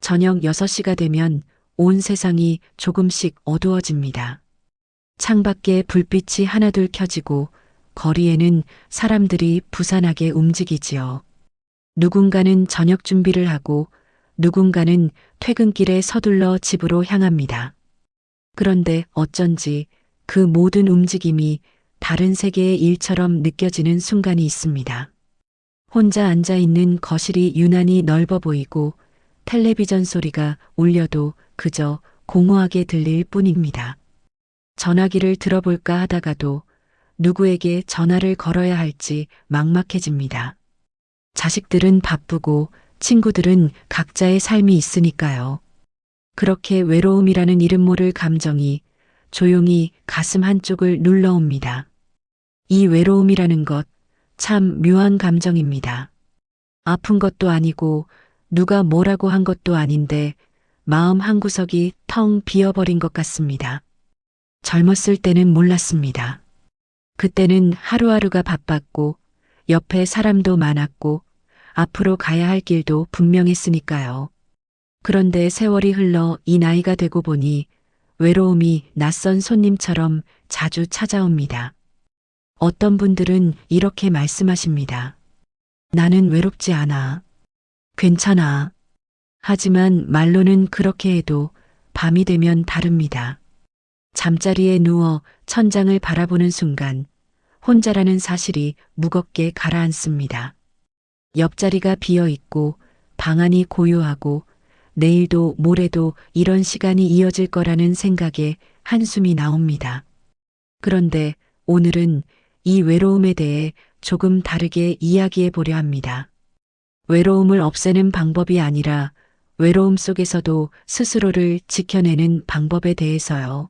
저녁 6시가 되면 온 세상이 조금씩 어두워집니다. 창밖에 불빛이 하나둘 켜지고 거리에는 사람들이 부산하게 움직이지요. 누군가는 저녁 준비를 하고 누군가는 퇴근길에 서둘러 집으로 향합니다. 그런데 어쩐지 그 모든 움직임이 다른 세계의 일처럼 느껴지는 순간이 있습니다. 혼자 앉아 있는 거실이 유난히 넓어 보이고 텔레비전 소리가 울려도 그저 공허하게 들릴 뿐입니다. 전화기를 들어볼까 하다가도 누구에게 전화를 걸어야 할지 막막해집니다. 자식들은 바쁘고 친구들은 각자의 삶이 있으니까요. 그렇게 외로움이라는 이름 모를 감정이 조용히 가슴 한쪽을 눌러옵니다. 이 외로움이라는 것 참 묘한 감정입니다. 아픈 것도 아니고 누가 뭐라고 한 것도 아닌데 마음 한구석이 텅 비어버린 것 같습니다. 젊었을 때는 몰랐습니다. 그때는 하루하루가 바빴고 옆에 사람도 많았고 앞으로 가야 할 길도 분명했으니까요. 그런데 세월이 흘러 이 나이가 되고 보니 외로움이 낯선 손님처럼 자주 찾아옵니다. 어떤 분들은 이렇게 말씀하십니다. 나는 외롭지 않아. 괜찮아. 하지만 말로는 그렇게 해도 밤이 되면 다릅니다. 잠자리에 누워 천장을 바라보는 순간 혼자라는 사실이 무겁게 가라앉습니다. 옆자리가 비어 있고 방 안이 고요하고 내일도 모레도 이런 시간이 이어질 거라는 생각에 한숨이 나옵니다. 그런데 오늘은 이 외로움에 대해 조금 다르게 이야기해 보려 합니다. 외로움을 없애는 방법이 아니라 외로움 속에서도 스스로를 지켜내는 방법에 대해서요.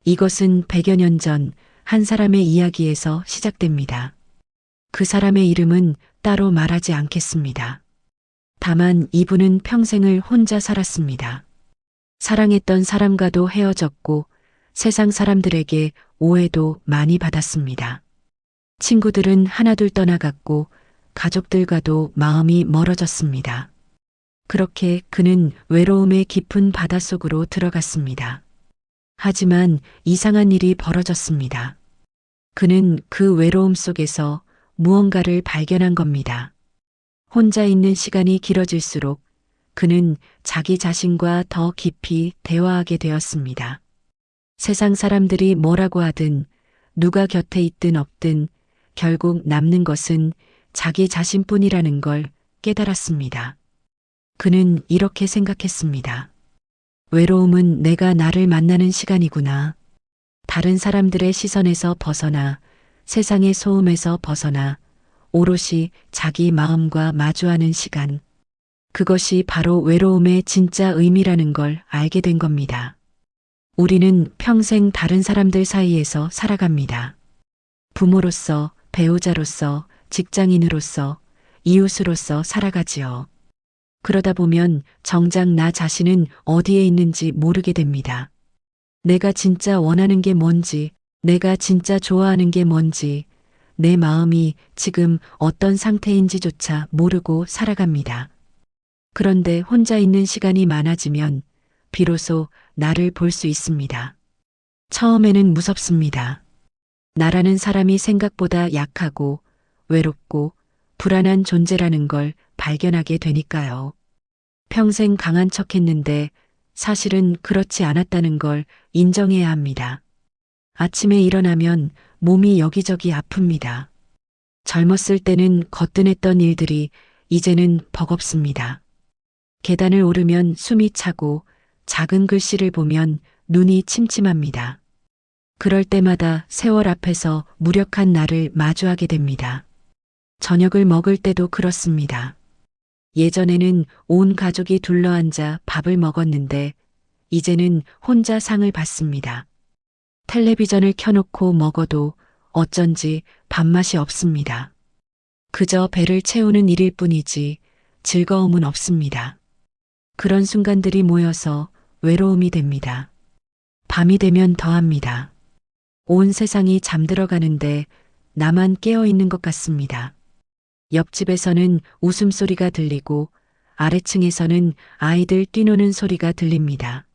이것은 100여 년 전 한 사람의 이야기에서 시작됩니다. 그 사람의 이름은 따로 말하지 않겠습니다. 다만 이분은 평생을 혼자 살았습니다. 사랑했던 사람과도 헤어졌고 세상 사람들에게 오해도 많이 받았습니다. 친구들은 하나둘 떠나갔고 가족들과도 마음이 멀어졌습니다. 그렇게 그는 외로움의 깊은 바닷속으로 들어갔습니다. 하지만 이상한 일이 벌어졌습니다. 그는 그 외로움 속에서 무언가를 발견한 겁니다. 혼자 있는 시간이 길어질수록 그는 자기 자신과 더 깊이 대화하게 되었습니다. 세상 사람들이 뭐라고 하든 누가 곁에 있든 없든 결국 남는 것은 자기 자신뿐이라는 걸 깨달았습니다. 그는 이렇게 생각했습니다. 외로움은 내가 나를 만나는 시간이구나. 다른 사람들의 시선에서 벗어나 세상의 소음에서 벗어나 오롯이 자기 마음과 마주하는 시간. 그것이 바로 외로움의 진짜 의미라는 걸 알게 된 겁니다. 우리는 평생 다른 사람들 사이에서 살아갑니다. 부모로서, 배우자로서, 직장인으로서, 이웃으로서 살아가지요. 그러다 보면 정작 나 자신은 어디에 있는지 모르게 됩니다. 내가 진짜 원하는 게 뭔지, 내가 진짜 좋아하는 게 뭔지, 내 마음이 지금 어떤 상태인지조차 모르고 살아갑니다. 그런데 혼자 있는 시간이 많아지면 비로소 나를 볼 수 있습니다. 처음에는 무섭습니다. 나라는 사람이 생각보다 약하고 외롭고 불안한 존재라는 걸 발견하게 되니까요. 평생 강한 척 했는데 사실은 그렇지 않았다는 걸 인정해야 합니다. 아침에 일어나면 몸이 여기저기 아픕니다. 젊었을 때는 거뜬했던 일들이 이제는 버겁습니다. 계단을 오르면 숨이 차고 작은 글씨를 보면 눈이 침침합니다. 그럴 때마다 세월 앞에서 무력한 나를 마주하게 됩니다. 저녁을 먹을 때도 그렇습니다. 예전에는 온 가족이 둘러앉아 밥을 먹었는데 이제는 혼자 상을 받습니다. 텔레비전을 켜놓고 먹어도 어쩐지 밥맛이 없습니다. 그저 배를 채우는 일일 뿐이지 즐거움은 없습니다. 그런 순간들이 모여서 외로움이 됩니다. 밤이 되면 더합니다. 온 세상이 잠들어 가는데 나만 깨어 있는 것 같습니다. 옆집에서는 웃음소리가 들리고 아래층에서는 아이들 뛰노는 소리가 들립니다.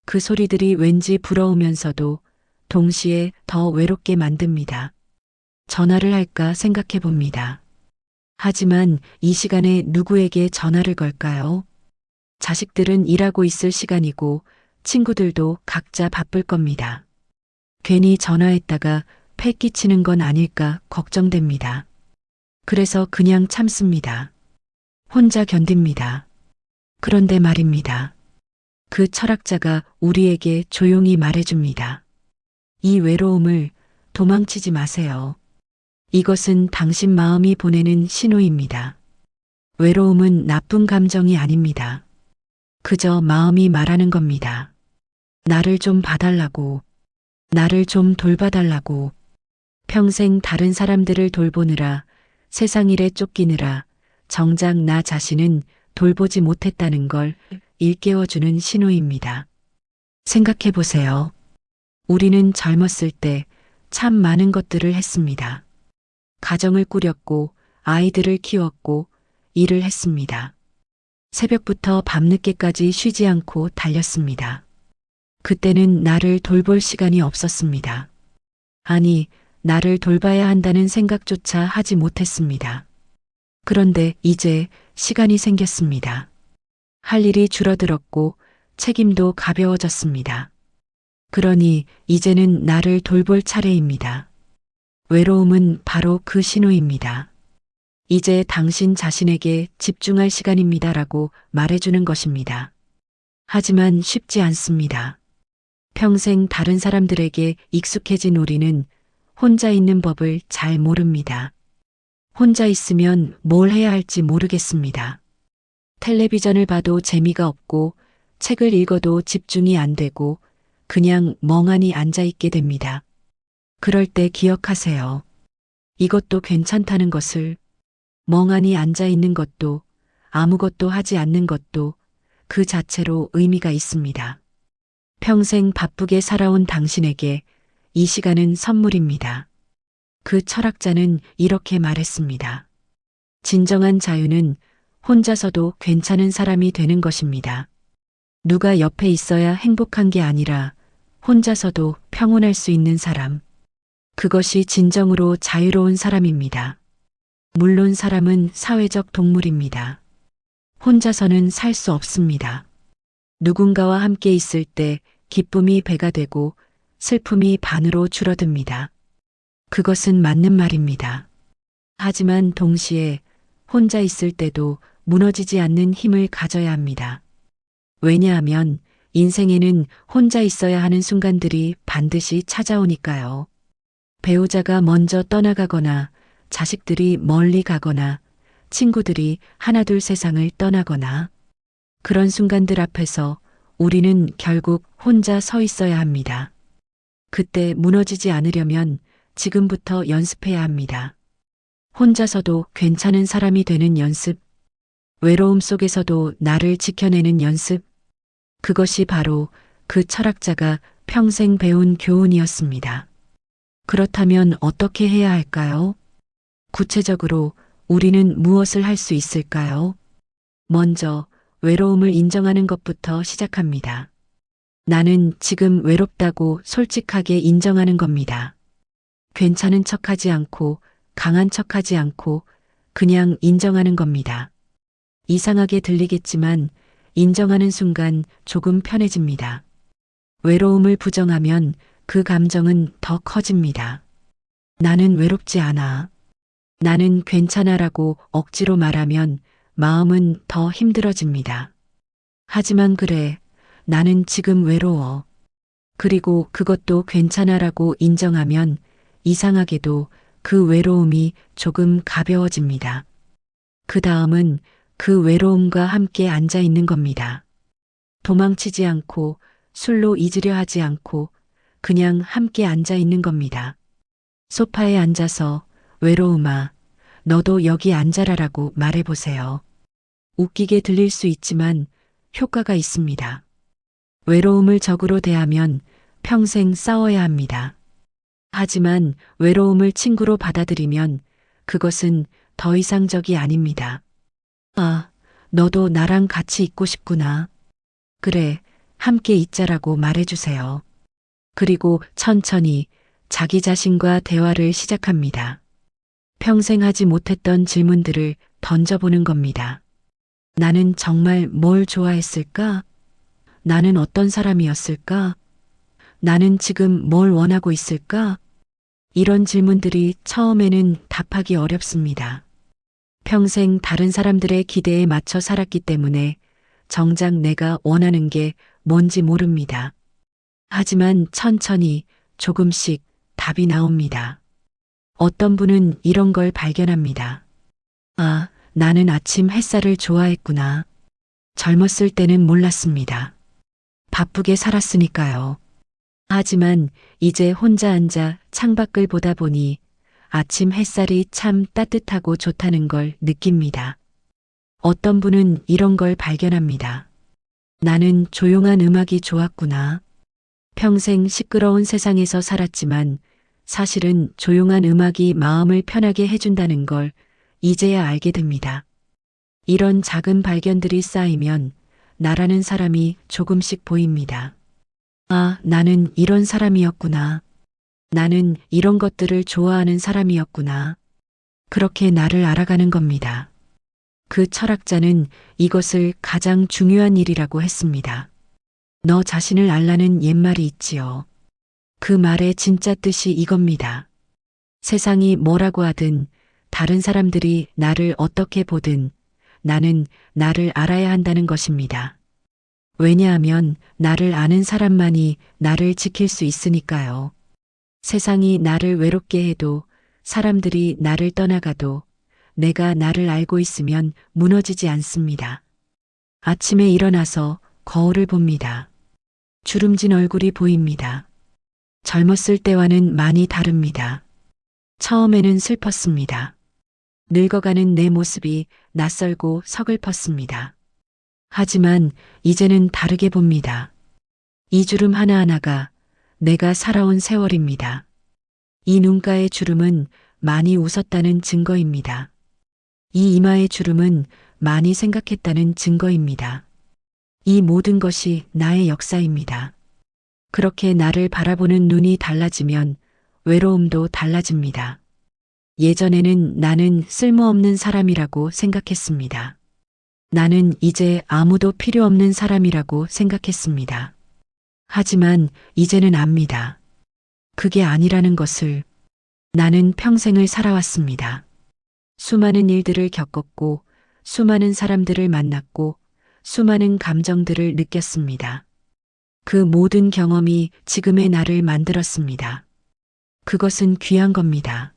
그 소리들이 왠지 부러우면서도 동시에 더 외롭게 만듭니다. 전화를 할까 생각해 봅니다. 하지만 이 시간에 누구에게 전화를 걸까요? 자식들은 일하고 있을 시간이고 친구들도 각자 바쁠 겁니다. 괜히 전화했다가 패 끼치는 건 아닐까 걱정됩니다. 그래서 그냥 참습니다. 혼자 견딥니다. 그런데 말입니다. 그 철학자가 우리에게 조용히 말해줍니다. 이 외로움을 도망치지 마세요. 이것은 당신 마음이 보내는 신호입니다. 외로움은 나쁜 감정이 아닙니다. 그저 마음이 말하는 겁니다. 나를 좀 봐달라고, 나를 좀 돌봐달라고. 평생 다른 사람들을 돌보느라, 세상 일에 쫓기느라 정작 나 자신은 돌보지 못했다는 걸 일깨워주는 신호입니다. 생각해 보세요. 우리는 젊었을 때 참 많은 것들을 했습니다. 가정을 꾸렸고, 아이들을 키웠고, 일을 했습니다. 새벽부터 밤늦게까지 쉬지 않고 달렸습니다. 그때는 나를 돌볼 시간이 없었습니다. 아니, 나를 돌봐야 한다는 생각조차 하지 못했습니다. 그런데 이제 시간이 생겼습니다. 할 일이 줄어들었고 책임도 가벼워졌습니다. 그러니 이제는 나를 돌볼 차례입니다. 외로움은 바로 그 신호입니다. 이제 당신 자신에게 집중할 시간입니다라고 말해주는 것입니다. 하지만 쉽지 않습니다. 평생 다른 사람들에게 익숙해진 우리는 혼자 있는 법을 잘 모릅니다. 혼자 있으면 뭘 해야 할지 모르겠습니다. 텔레비전을 봐도 재미가 없고 책을 읽어도 집중이 안 되고 그냥 멍하니 앉아 있게 됩니다. 그럴 때 기억하세요. 이것도 괜찮다는 것을. 멍하니 앉아 있는 것도 아무것도 하지 않는 것도 그 자체로 의미가 있습니다. 평생 바쁘게 살아온 당신에게 이 시간은 선물입니다. 그 철학자는 이렇게 말했습니다. 진정한 자유는 혼자서도 괜찮은 사람이 되는 것입니다. 누가 옆에 있어야 행복한 게 아니라 혼자서도 평온할 수 있는 사람. 그것이 진정으로 자유로운 사람입니다. 물론 사람은 사회적 동물입니다. 혼자서는 살 수 없습니다. 누군가와 함께 있을 때 기쁨이 배가 되고 슬픔이 반으로 줄어듭니다. 그것은 맞는 말입니다. 하지만 동시에 혼자 있을 때도 무너지지 않는 힘을 가져야 합니다. 왜냐하면 인생에는 혼자 있어야 하는 순간들이 반드시 찾아오니까요. 배우자가 먼저 떠나가거나 자식들이 멀리 가거나 친구들이 하나둘 세상을 떠나거나 그런 순간들 앞에서 우리는 결국 혼자 서 있어야 합니다. 그때 무너지지 않으려면 지금부터 연습해야 합니다. 혼자서도 괜찮은 사람이 되는 연습, 외로움 속에서도 나를 지켜내는 연습, 그것이 바로 그 철학자가 평생 배운 교훈이었습니다. 그렇다면 어떻게 해야 할까요? 구체적으로 우리는 무엇을 할 수 있을까요? 먼저 외로움을 인정하는 것부터 시작합니다. 나는 지금 외롭다고 솔직하게 인정하는 겁니다. 괜찮은 척하지 않고 강한 척하지 않고 그냥 인정하는 겁니다. 이상하게 들리겠지만 인정하는 순간 조금 편해집니다. 외로움을 부정하면 그 감정은 더 커집니다. 나는 외롭지 않아. 나는 괜찮아라고 억지로 말하면 마음은 더 힘들어집니다. 하지만 그래, 나는 지금 외로워. 그리고 그것도 괜찮아라고 인정하면 이상하게도 그 외로움이 조금 가벼워집니다. 그 다음은 그 외로움과 함께 앉아 있는 겁니다. 도망치지 않고 술로 잊으려 하지 않고 그냥 함께 앉아 있는 겁니다. 소파에 앉아서 외로움아, 너도 여기 앉아라라고 말해보세요. 웃기게 들릴 수 있지만 효과가 있습니다. 외로움을 적으로 대하면 평생 싸워야 합니다. 하지만 외로움을 친구로 받아들이면 그것은 더 이상 적이 아닙니다. 아, 너도 나랑 같이 있고 싶구나. 그래, 함께 있자라고 말해주세요. 그리고 천천히 자기 자신과 대화를 시작합니다. 평생 하지 못했던 질문들을 던져보는 겁니다. 나는 정말 뭘 좋아했을까? 나는 어떤 사람이었을까? 나는 지금 뭘 원하고 있을까? 이런 질문들이 처음에는 답하기 어렵습니다. 평생 다른 사람들의 기대에 맞춰 살았기 때문에 정작 내가 원하는 게 뭔지 모릅니다. 하지만 천천히 조금씩 답이 나옵니다. 어떤 분은 이런 걸 발견합니다. 아, 나는 아침 햇살을 좋아했구나. 젊었을 때는 몰랐습니다. 바쁘게 살았으니까요. 하지만 이제 혼자 앉아 창밖을 보다 보니 아침 햇살이 참 따뜻하고 좋다는 걸 느낍니다. 어떤 분은 이런 걸 발견합니다. 나는 조용한 음악이 좋았구나. 평생 시끄러운 세상에서 살았지만 사실은 조용한 음악이 마음을 편하게 해준다는 걸 이제야 알게 됩니다. 이런 작은 발견들이 쌓이면 나라는 사람이 조금씩 보입니다. 아, 나는 이런 사람이었구나. 나는 이런 것들을 좋아하는 사람이었구나. 그렇게 나를 알아가는 겁니다. 그 철학자는 이것을 가장 중요한 일이라고 했습니다. 너 자신을 알라는 옛말이 있지요. 그 말의 진짜 뜻이 이겁니다. 세상이 뭐라고 하든 다른 사람들이 나를 어떻게 보든 나는 나를 알아야 한다는 것입니다. 왜냐하면 나를 아는 사람만이 나를 지킬 수 있으니까요. 세상이 나를 외롭게 해도 사람들이 나를 떠나가도 내가 나를 알고 있으면 무너지지 않습니다. 아침에 일어나서 거울을 봅니다. 주름진 얼굴이 보입니다. 젊었을 때와는 많이 다릅니다. 처음에는 슬펐습니다. 늙어가는 내 모습이 낯설고 서글펐습니다. 하지만 이제는 다르게 봅니다. 이 주름 하나하나가 내가 살아온 세월입니다. 이 눈가의 주름은 많이 웃었다는 증거입니다. 이 이마의 주름은 많이 생각했다는 증거입니다. 이 모든 것이 나의 역사입니다. 그렇게 나를 바라보는 눈이 달라지면 외로움도 달라집니다. 예전에는 나는 쓸모없는 사람이라고 생각했습니다. 나는 이제 아무도 필요 없는 사람이라고 생각했습니다. 하지만 이제는 압니다. 그게 아니라는 것을. 나는 평생을 살아왔습니다. 수많은 일들을 겪었고, 수많은 사람들을 만났고, 수많은 감정들을 느꼈습니다. 그 모든 경험이 지금의 나를 만들었습니다. 그것은 귀한 겁니다.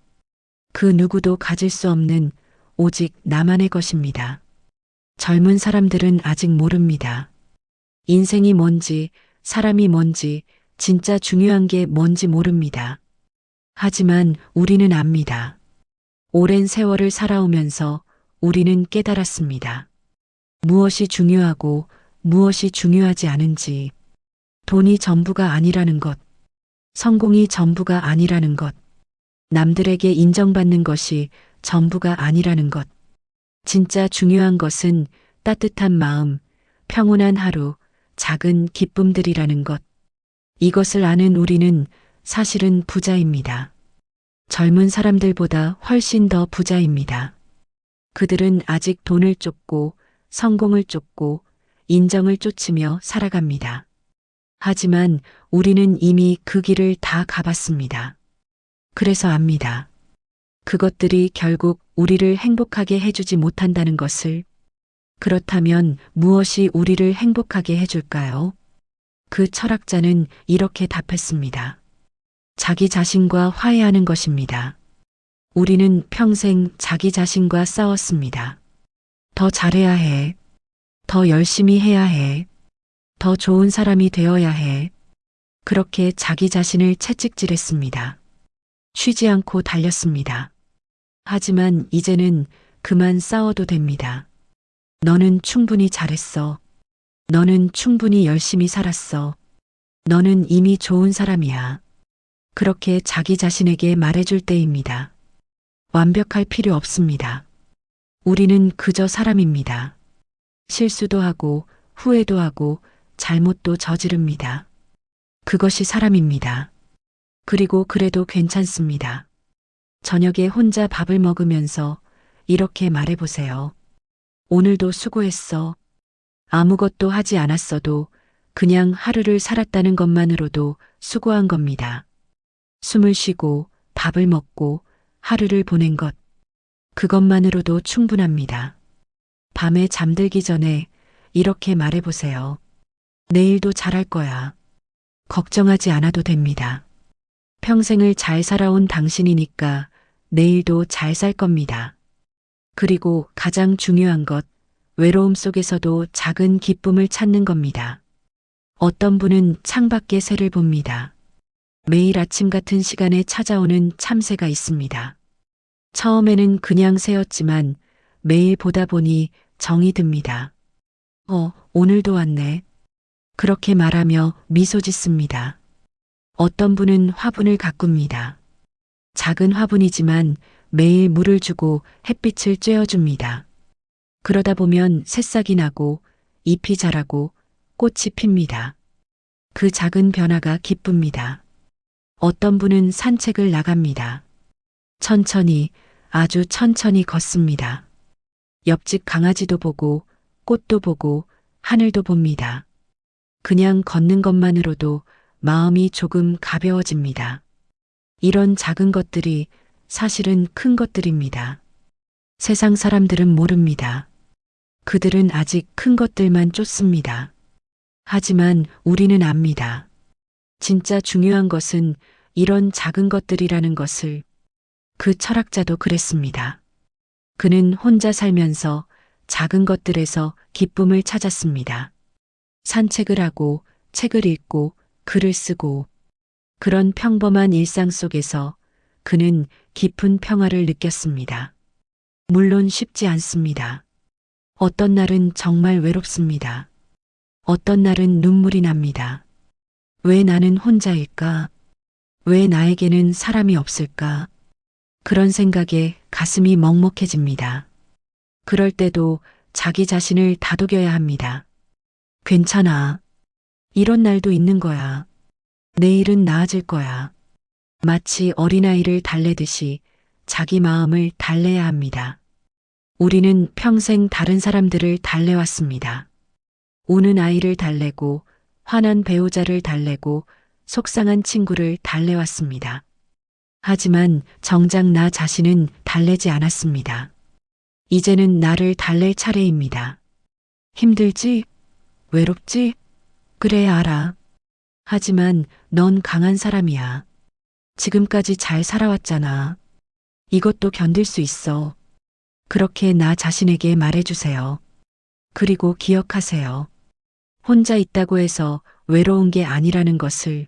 그 누구도 가질 수 없는 오직 나만의 것입니다. 젊은 사람들은 아직 모릅니다. 인생이 뭔지, 사람이 뭔지, 진짜 중요한 게 뭔지 모릅니다. 하지만 우리는 압니다. 오랜 세월을 살아오면서 우리는 깨달았습니다. 무엇이 중요하고 무엇이 중요하지 않은지, 돈이 전부가 아니라는 것, 성공이 전부가 아니라는 것, 남들에게 인정받는 것이 전부가 아니라는 것, 진짜 중요한 것은 따뜻한 마음, 평온한 하루, 작은 기쁨들이라는 것. 이것을 아는 우리는 사실은 부자입니다. 젊은 사람들보다 훨씬 더 부자입니다. 그들은 아직 돈을 쫓고 성공을 쫓고 인정을 쫓으며 살아갑니다. 하지만 우리는 이미 그 길을 다 가봤습니다. 그래서 압니다. 그것들이 결국 우리를 행복하게 해주지 못한다는 것을. 그렇다면 무엇이 우리를 행복하게 해줄까요? 그 철학자는 이렇게 답했습니다. 자기 자신과 화해하는 것입니다. 우리는 평생 자기 자신과 싸웠습니다. 더 잘해야 해. 더 열심히 해야 해. 더 좋은 사람이 되어야 해. 그렇게 자기 자신을 채찍질했습니다. 쉬지 않고 달렸습니다. 하지만 이제는 그만 싸워도 됩니다. 너는 충분히 잘했어. 너는 충분히 열심히 살았어. 너는 이미 좋은 사람이야. 그렇게 자기 자신에게 말해줄 때입니다. 완벽할 필요 없습니다. 우리는 그저 사람입니다. 실수도 하고 후회도 하고 잘못도 저지릅니다. 그것이 사람입니다. 그리고 그래도 괜찮습니다. 저녁에 혼자 밥을 먹으면서 이렇게 말해보세요. 오늘도 수고했어. 아무것도 하지 않았어도 그냥 하루를 살았다는 것만으로도 수고한 겁니다. 숨을 쉬고 밥을 먹고 하루를 보낸 것. 그것만으로도 충분합니다. 밤에 잠들기 전에 이렇게 말해보세요. 내일도 잘할 거야. 걱정하지 않아도 됩니다. 평생을 잘 살아온 당신이니까 내일도 잘 살 겁니다. 그리고 가장 중요한 것, 외로움 속에서도 작은 기쁨을 찾는 겁니다. 어떤 분은 창밖에 새를 봅니다. 매일 아침 같은 시간에 찾아오는 참새가 있습니다. 처음에는 그냥 새였지만 매일 보다 보니 정이 듭니다. 오늘도 왔네. 그렇게 말하며 미소 짓습니다. 어떤 분은 화분을 가꿉니다. 작은 화분이지만 매일 물을 주고 햇빛을 쬐어줍니다. 그러다 보면 새싹이 나고 잎이 자라고 꽃이 핍니다. 그 작은 변화가 기쁩니다. 어떤 분은 산책을 나갑니다. 천천히, 아주 천천히 걷습니다. 옆집 강아지도 보고 꽃도 보고 하늘도 봅니다. 그냥 걷는 것만으로도 마음이 조금 가벼워집니다. 이런 작은 것들이 사실은 큰 것들입니다. 세상 사람들은 모릅니다. 그들은 아직 큰 것들만 쫓습니다. 하지만 우리는 압니다. 진짜 중요한 것은 이런 작은 것들이라는 것을. 그 철학자도 그랬습니다. 그는 혼자 살면서 작은 것들에서 기쁨을 찾았습니다. 산책을 하고 책을 읽고 글을 쓰고 그런 평범한 일상 속에서 그는 깊은 평화를 느꼈습니다. 물론 쉽지 않습니다. 어떤 날은 정말 외롭습니다. 어떤 날은 눈물이 납니다. 왜 나는 혼자일까? 왜 나에게는 사람이 없을까? 그런 생각에 가슴이 먹먹해집니다. 그럴 때도 자기 자신을 다독여야 합니다. 괜찮아. 이런 날도 있는 거야. 내일은 나아질 거야. 마치 어린아이를 달래듯이 자기 마음을 달래야 합니다. 우리는 평생 다른 사람들을 달래왔습니다. 우는 아이를 달래고 화난 배우자를 달래고 속상한 친구를 달래왔습니다. 하지만 정작 나 자신은 달래지 않았습니다. 이제는 나를 달랠 차례입니다. 힘들지? 외롭지? 그래, 알아. 하지만 넌 강한 사람이야. 지금까지 잘 살아왔잖아. 이것도 견딜 수 있어. 그렇게 나 자신에게 말해주세요. 그리고 기억하세요. 혼자 있다고 해서 외로운 게 아니라는 것을.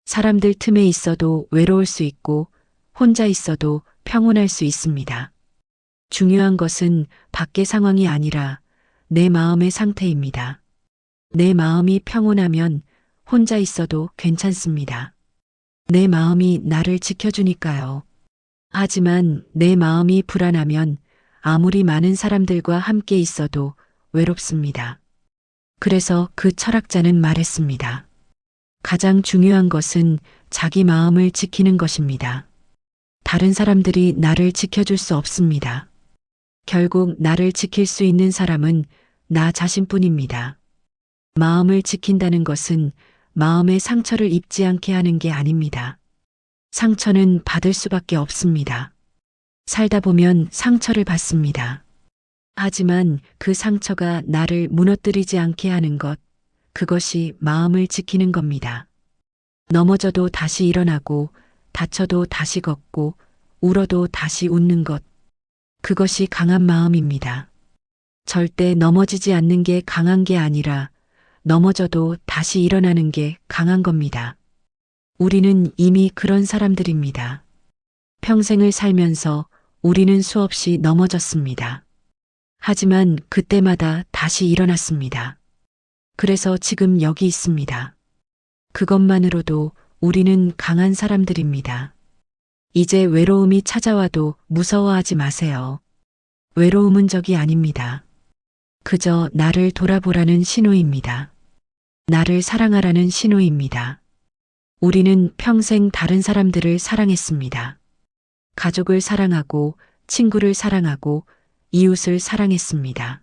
사람들 틈에 있어도 외로울 수 있고 혼자 있어도 평온할 수 있습니다. 중요한 것은 밖의 상황이 아니라 내 마음의 상태입니다. 내 마음이 평온하면 혼자 있어도 괜찮습니다. 내 마음이 나를 지켜주니까요. 하지만 내 마음이 불안하면 아무리 많은 사람들과 함께 있어도 외롭습니다. 그래서 그 철학자는 말했습니다. 가장 중요한 것은 자기 마음을 지키는 것입니다. 다른 사람들이 나를 지켜줄 수 없습니다. 결국 나를 지킬 수 있는 사람은 나 자신뿐입니다. 마음을 지킨다는 것은 마음의 상처를 입지 않게 하는 게 아닙니다. 상처는 받을 수밖에 없습니다. 살다 보면 상처를 받습니다. 하지만 그 상처가 나를 무너뜨리지 않게 하는 것, 그것이 마음을 지키는 겁니다. 넘어져도 다시 일어나고, 다쳐도 다시 걷고, 울어도 다시 웃는 것, 그것이 강한 마음입니다. 절대 넘어지지 않는 게 강한 게 아니라 넘어져도 다시 일어나는 게 강한 겁니다. 우리는 이미 그런 사람들입니다. 평생을 살면서 우리는 수없이 넘어졌습니다. 하지만 그때마다 다시 일어났습니다. 그래서 지금 여기 있습니다. 그것만으로도 우리는 강한 사람들입니다. 이제 외로움이 찾아와도 무서워하지 마세요. 외로움은 적이 아닙니다. 그저 나를 돌아보라는 신호입니다. 나를 사랑하라는 신호입니다. 우리는 평생 다른 사람들을 사랑했습니다. 가족을 사랑하고 친구를 사랑하고 이웃을 사랑했습니다.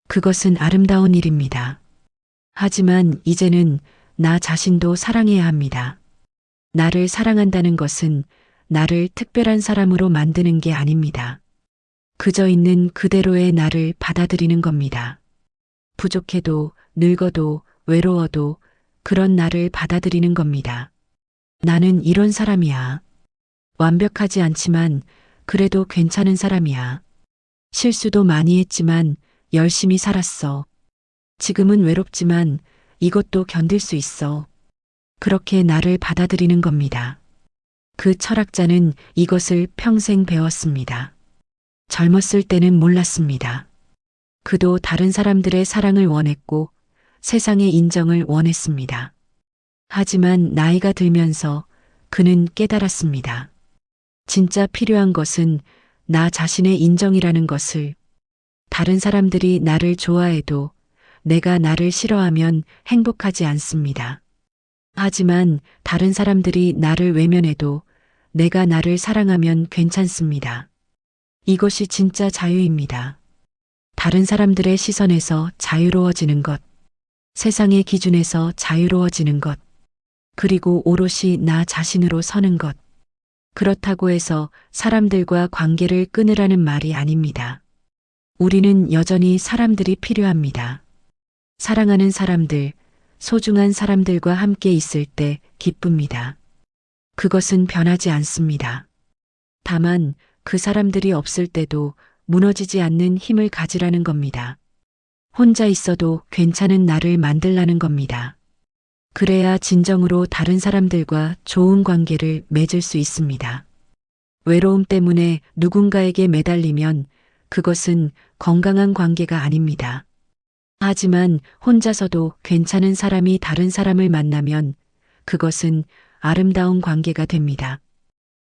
그것은 아름다운 일입니다. 하지만 이제는 나 자신도 사랑해야 합니다. 나를 사랑한다는 것은 나를 특별한 사람으로 만드는 게 아닙니다. 그저 있는 그대로의 나를 받아들이는 겁니다. 부족해도 늙어도 외로워도 그런 나를 받아들이는 겁니다. 나는 이런 사람이야. 완벽하지 않지만 그래도 괜찮은 사람이야. 실수도 많이 했지만 열심히 살았어. 지금은 외롭지만 이것도 견딜 수 있어. 그렇게 나를 받아들이는 겁니다. 그 철학자는 이것을 평생 배웠습니다. 젊었을 때는 몰랐습니다. 그도 다른 사람들의 사랑을 원했고 세상의 인정을 원했습니다. 하지만 나이가 들면서 그는 깨달았습니다. 진짜 필요한 것은 나 자신의 인정이라는 것을. 다른 사람들이 나를 좋아해도 내가 나를 싫어하면 행복하지 않습니다. 하지만 다른 사람들이 나를 외면해도 내가 나를 사랑하면 괜찮습니다. 이것이 진짜 자유입니다. 다른 사람들의 시선에서 자유로워지는 것, 세상의 기준에서 자유로워지는 것, 그리고 오롯이 나 자신으로 서는 것. 그렇다고 해서 사람들과 관계를 끊으라는 말이 아닙니다. 우리는 여전히 사람들이 필요합니다. 사랑하는 사람들, 소중한 사람들과 함께 있을 때 기쁩니다. 그것은 변하지 않습니다. 다만 그 사람들이 없을 때도 무너지지 않는 힘을 가지라는 겁니다. 혼자 있어도 괜찮은 나를 만들라는 겁니다. 그래야 진정으로 다른 사람들과 좋은 관계를 맺을 수 있습니다. 외로움 때문에 누군가에게 매달리면 그것은 건강한 관계가 아닙니다. 하지만 혼자서도 괜찮은 사람이 다른 사람을 만나면 그것은 아름다운 관계가 됩니다.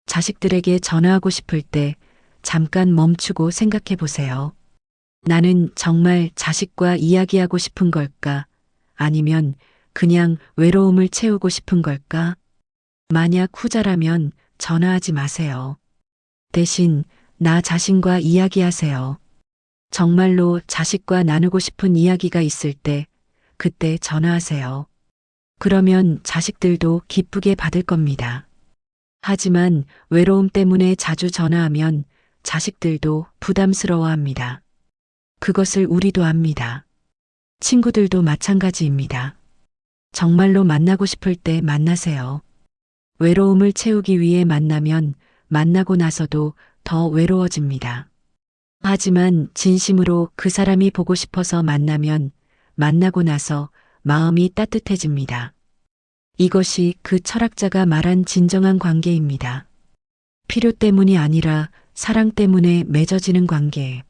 자식들에게 전화하고 싶을 때 잠깐 멈추고 생각해 보세요. 나는 정말 자식과 이야기하고 싶은 걸까? 아니면 그냥 외로움을 채우고 싶은 걸까? 만약 후자라면 전화하지 마세요. 대신 나 자신과 이야기하세요. 정말로 자식과 나누고 싶은 이야기가 있을 때 그때 전화하세요. 그러면 자식들도 기쁘게 받을 겁니다. 하지만 외로움 때문에 자주 전화하면 자식들도 부담스러워합니다. 그것을 우리도 압니다. 친구들도 마찬가지입니다. 정말로 만나고 싶을 때 만나세요. 외로움을 채우기 위해 만나면 만나고 나서도 더 외로워집니다. 하지만 진심으로 그 사람이 보고 싶어서 만나면 만나고 나서 마음이 따뜻해집니다. 이것이 그 철학자가 말한 진정한 관계입니다. 필요 때문이 아니라 사랑 때문에 맺어지는 관계.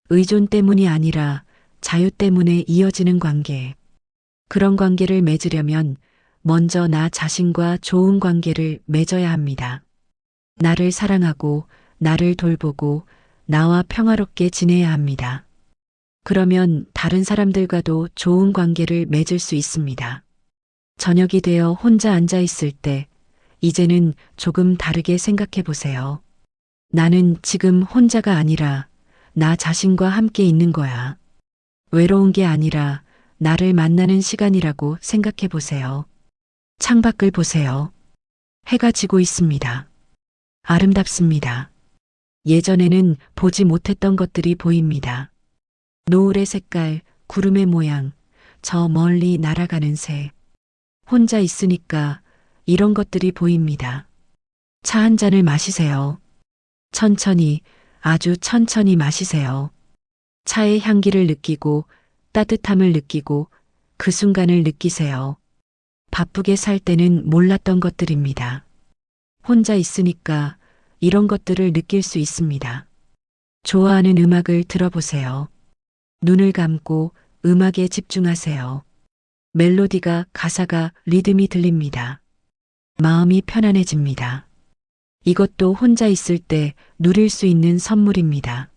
의존 때문이 아니라 자유 때문에 이어지는 관계. 그런 관계를 맺으려면 먼저 나 자신과 좋은 관계를 맺어야 합니다. 나를 사랑하고 나를 돌보고 나와 평화롭게 지내야 합니다. 그러면 다른 사람들과도 좋은 관계를 맺을 수 있습니다. 저녁이 되어 혼자 앉아 있을 때 이제는 조금 다르게 생각해 보세요. 나는 지금 혼자가 아니라 나 자신과 함께 있는 거야. 외로운 게 아니라 나를 만나는 시간이라고 생각해 보세요. 창밖을 보세요. 해가 지고 있습니다. 아름답습니다. 예전에는 보지 못했던 것들이 보입니다. 노을의 색깔, 구름의 모양, 저 멀리 날아가는 새. 혼자 있으니까 이런 것들이 보입니다. 차 한 잔을 마시세요. 천천히, 아주 천천히 마시세요. 차의 향기를 느끼고 따뜻함을 느끼고 그 순간을 느끼세요. 바쁘게 살 때는 몰랐던 것들입니다. 혼자 있으니까 이런 것들을 느낄 수 있습니다. 좋아하는 음악을 들어보세요. 눈을 감고 음악에 집중하세요. 멜로디가, 가사가, 리듬이 들립니다. 마음이 편안해집니다. 이것도 혼자 있을 때 누릴 수 있는 선물입니다.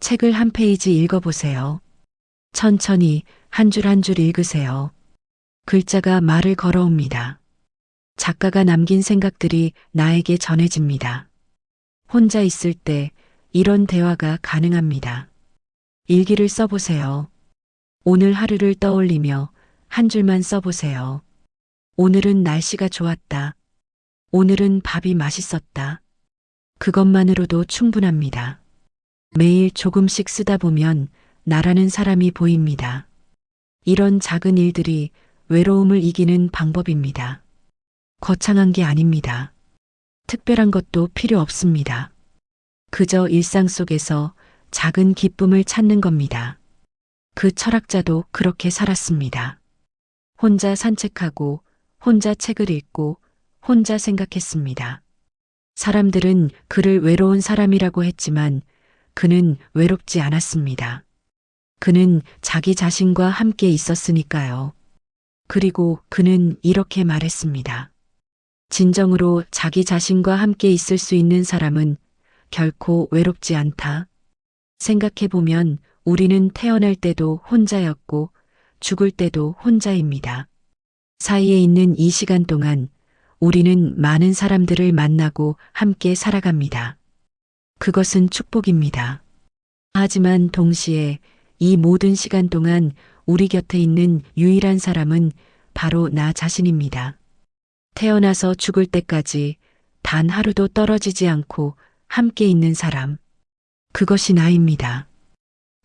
책을 한 페이지 읽어보세요. 천천히 한 줄 한 줄 읽으세요. 글자가 말을 걸어옵니다. 작가가 남긴 생각들이 나에게 전해집니다. 혼자 있을 때 이런 대화가 가능합니다. 일기를 써보세요. 오늘 하루를 떠올리며 한 줄만 써보세요. 오늘은 날씨가 좋았다. 오늘은 밥이 맛있었다. 그것만으로도 충분합니다. 매일 조금씩 쓰다 보면 나라는 사람이 보입니다. 이런 작은 일들이 외로움을 이기는 방법입니다. 거창한 게 아닙니다. 특별한 것도 필요 없습니다. 그저 일상 속에서 작은 기쁨을 찾는 겁니다. 그 철학자도 그렇게 살았습니다. 혼자 산책하고, 혼자 책을 읽고, 혼자 생각했습니다. 사람들은 그를 외로운 사람이라고 했지만 그는 외롭지 않았습니다. 그는 자기 자신과 함께 있었으니까요. 그리고 그는 이렇게 말했습니다. 진정으로 자기 자신과 함께 있을 수 있는 사람은 결코 외롭지 않다. 생각해보면 우리는 태어날 때도 혼자였고 죽을 때도 혼자입니다. 사이에 있는 이 시간 동안 우리는 많은 사람들을 만나고 함께 살아갑니다. 그것은 축복입니다. 하지만 동시에 이 모든 시간 동안 우리 곁에 있는 유일한 사람은 바로 나 자신입니다. 태어나서 죽을 때까지 단 하루도 떨어지지 않고 함께 있는 사람. 그것이 나입니다.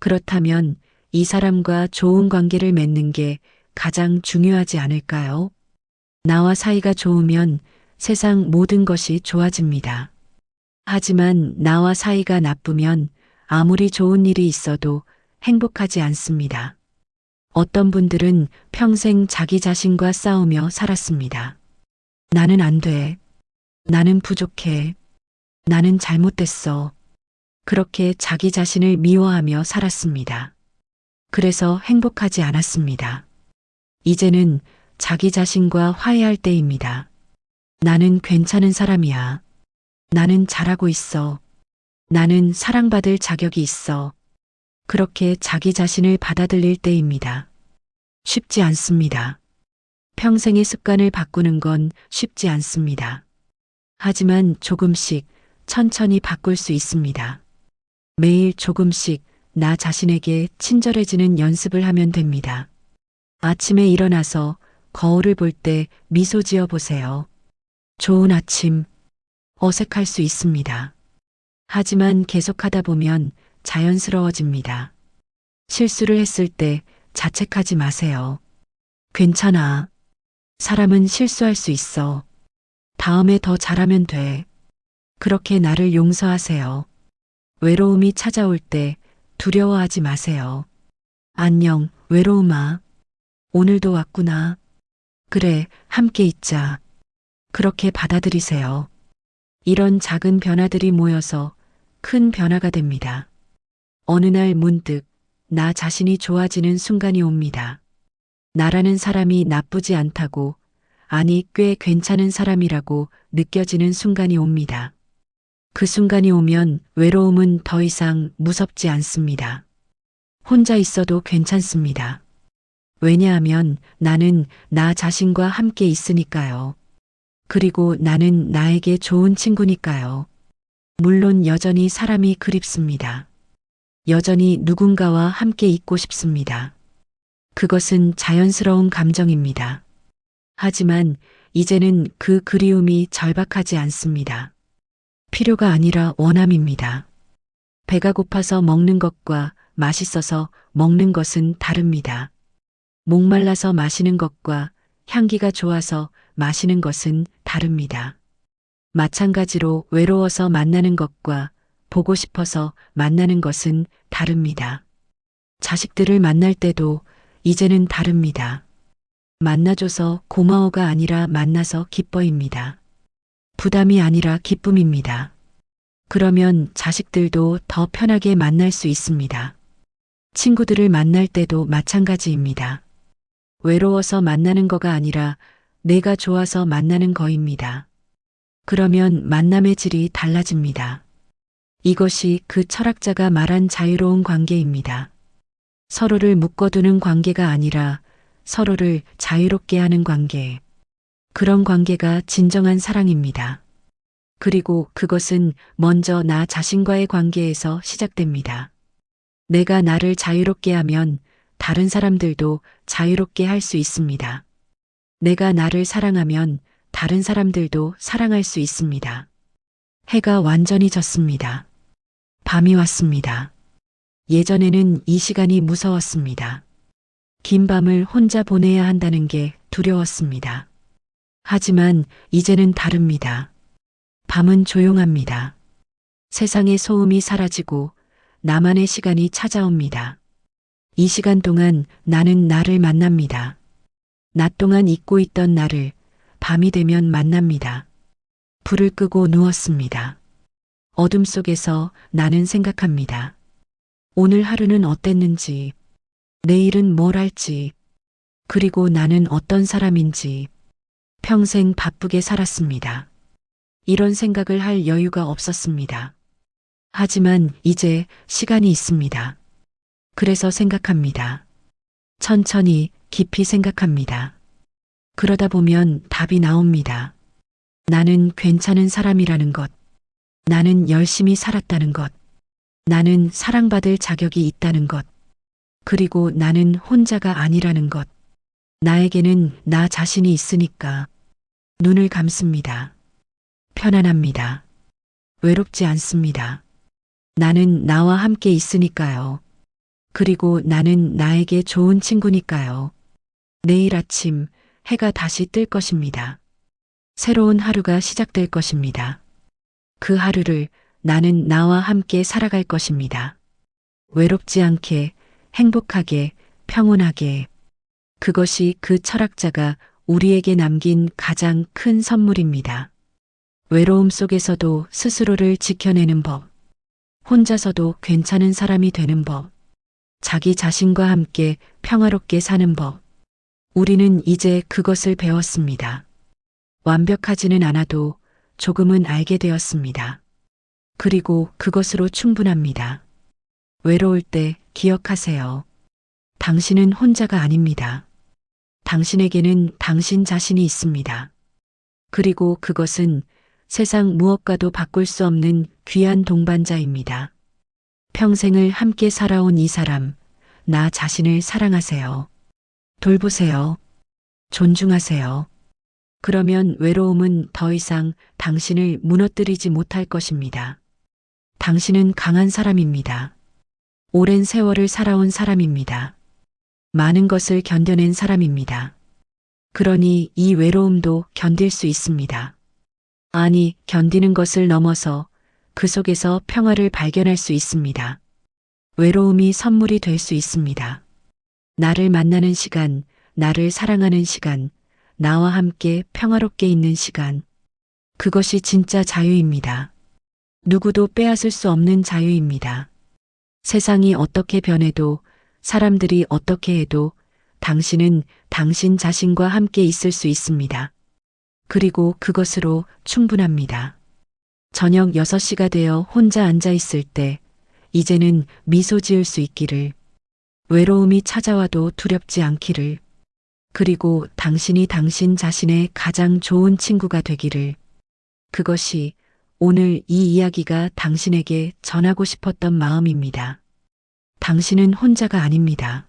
그렇다면 이 사람과 좋은 관계를 맺는 게 가장 중요하지 않을까요? 나와 사이가 좋으면 세상 모든 것이 좋아집니다. 하지만 나와 사이가 나쁘면 아무리 좋은 일이 있어도 행복하지 않습니다. 어떤 분들은 평생 자기 자신과 싸우며 살았습니다. 나는 안 돼. 나는 부족해. 나는 잘못됐어. 그렇게 자기 자신을 미워하며 살았습니다. 그래서 행복하지 않았습니다. 이제는 자기 자신과 화해할 때입니다. 나는 괜찮은 사람이야. 나는 잘하고 있어. 나는 사랑받을 자격이 있어. 그렇게 자기 자신을 받아들일 때입니다. 쉽지 않습니다. 평생의 습관을 바꾸는 건 쉽지 않습니다. 하지만 조금씩 천천히 바꿀 수 있습니다. 매일 조금씩 나 자신에게 친절해지는 연습을 하면 됩니다. 아침에 일어나서 거울을 볼 때 미소 지어 보세요. 좋은 아침. 어색할 수 있습니다. 하지만 계속하다 보면 자연스러워집니다. 실수를 했을 때 자책하지 마세요. 괜찮아. 사람은 실수할 수 있어. 다음에 더 잘하면 돼. 그렇게 나를 용서하세요. 외로움이 찾아올 때 두려워하지 마세요. 안녕, 외로움아. 오늘도 왔구나. 그래, 함께 있자. 그렇게 받아들이세요. 이런 작은 변화들이 모여서 큰 변화가 됩니다. 어느 날 문득 나 자신이 좋아지는 순간이 옵니다. 나라는 사람이 나쁘지 않다고, 아니 꽤 괜찮은 사람이라고 느껴지는 순간이 옵니다. 그 순간이 오면 외로움은 더 이상 무섭지 않습니다. 혼자 있어도 괜찮습니다. 왜냐하면 나는 나 자신과 함께 있으니까요. 그리고 나는 나에게 좋은 친구니까요. 물론 여전히 사람이 그립습니다. 여전히 누군가와 함께 있고 싶습니다. 그것은 자연스러운 감정입니다. 하지만 이제는 그 그리움이 절박하지 않습니다. 필요가 아니라 원함입니다. 배가 고파서 먹는 것과 맛있어서 먹는 것은 다릅니다. 목말라서 마시는 것과 향기가 좋아서 마시는 것은 다릅니다. 마찬가지로 외로워서 만나는 것과 보고 싶어서 만나는 것은 다릅니다. 자식들을 만날 때도 이제는 다릅니다. 만나줘서 고마워가 아니라 만나서 기뻐입니다. 부담이 아니라 기쁨입니다. 그러면 자식들도 더 편하게 만날 수 있습니다. 친구들을 만날 때도 마찬가지입니다. 외로워서 만나는 거가 아니라 내가 좋아서 만나는 거입니다. 그러면 만남의 질이 달라집니다. 이것이 그 철학자가 말한 자유로운 관계입니다. 서로를 묶어두는 관계가 아니라 서로를 자유롭게 하는 관계. 그런 관계가 진정한 사랑입니다. 그리고 그것은 먼저 나 자신과의 관계에서 시작됩니다. 내가 나를 자유롭게 하면 다른 사람들도 자유롭게 할 수 있습니다. 내가 나를 사랑하면 다른 사람들도 사랑할 수 있습니다. 해가 완전히 졌습니다. 밤이 왔습니다. 예전에는 이 시간이 무서웠습니다. 긴 밤을 혼자 보내야 한다는 게 두려웠습니다. 하지만 이제는 다릅니다. 밤은 조용합니다. 세상의 소음이 사라지고 나만의 시간이 찾아옵니다. 이 시간 동안 나는 나를 만납니다. 낮 동안 잊고 있던 나를 밤이 되면 만납니다. 불을 끄고 누웠습니다. 어둠 속에서 나는 생각합니다. 오늘 하루는 어땠는지, 내일은 뭘 할지, 그리고 나는 어떤 사람인지, 평생 바쁘게 살았습니다. 이런 생각을 할 여유가 없었습니다. 하지만 이제 시간이 있습니다. 그래서 생각합니다. 천천히 깊이 생각합니다. 그러다 보면 답이 나옵니다. 나는 괜찮은 사람이라는 것. 나는 열심히 살았다는 것. 나는 사랑받을 자격이 있다는 것. 그리고 나는 혼자가 아니라는 것. 나에게는 나 자신이 있으니까. 눈을 감습니다. 편안합니다. 외롭지 않습니다. 나는 나와 함께 있으니까요. 그리고 나는 나에게 좋은 친구니까요. 내일 아침 해가 다시 뜰 것입니다. 새로운 하루가 시작될 것입니다. 그 하루를 나는 나와 함께 살아갈 것입니다. 외롭지 않게, 행복하게, 평온하게. 그것이 그 철학자가 우리에게 남긴 가장 큰 선물입니다. 외로움 속에서도 스스로를 지켜내는 법. 혼자서도 괜찮은 사람이 되는 법. 자기 자신과 함께 평화롭게 사는 법. 우리는 이제 그것을 배웠습니다. 완벽하지는 않아도 조금은 알게 되었습니다. 그리고 그것으로 충분합니다. 외로울 때 기억하세요. 당신은 혼자가 아닙니다. 당신에게는 당신 자신이 있습니다. 그리고 그것은 세상 무엇과도 바꿀 수 없는 귀한 동반자입니다. 평생을 함께 살아온 이 사람, 나 자신을 사랑하세요. 돌보세요. 존중하세요. 그러면 외로움은 더 이상 당신을 무너뜨리지 못할 것입니다. 당신은 강한 사람입니다. 오랜 세월을 살아온 사람입니다. 많은 것을 견뎌낸 사람입니다. 그러니 이 외로움도 견딜 수 있습니다. 아니, 견디는 것을 넘어서 그 속에서 평화를 발견할 수 있습니다. 외로움이 선물이 될 수 있습니다. 나를 만나는 시간, 나를 사랑하는 시간, 나와 함께 평화롭게 있는 시간. 그것이 진짜 자유입니다. 누구도 빼앗을 수 없는 자유입니다. 세상이 어떻게 변해도, 사람들이 어떻게 해도 당신은 당신 자신과 함께 있을 수 있습니다. 그리고 그것으로 충분합니다. 저녁 6시가 되어 혼자 앉아 있을 때, 이제는 미소 지을 수 있기를, 외로움이 찾아와도 두렵지 않기를, 그리고 당신이 당신 자신의 가장 좋은 친구가 되기를. 그것이 오늘 이 이야기가 당신에게 전하고 싶었던 마음입니다. 당신은 혼자가 아닙니다.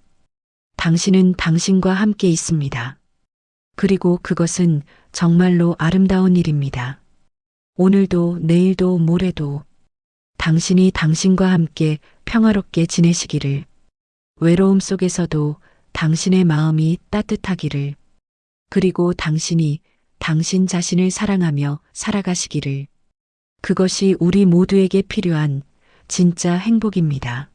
당신은 당신과 함께 있습니다. 그리고 그것은 정말로 아름다운 일입니다. 오늘도 내일도 모레도 당신이 당신과 함께 평화롭게 지내시기를, 외로움 속에서도 당신의 마음이 따뜻하기를, 그리고 당신이 당신 자신을 사랑하며 살아가시기를. 그것이 우리 모두에게 필요한 진짜 행복입니다.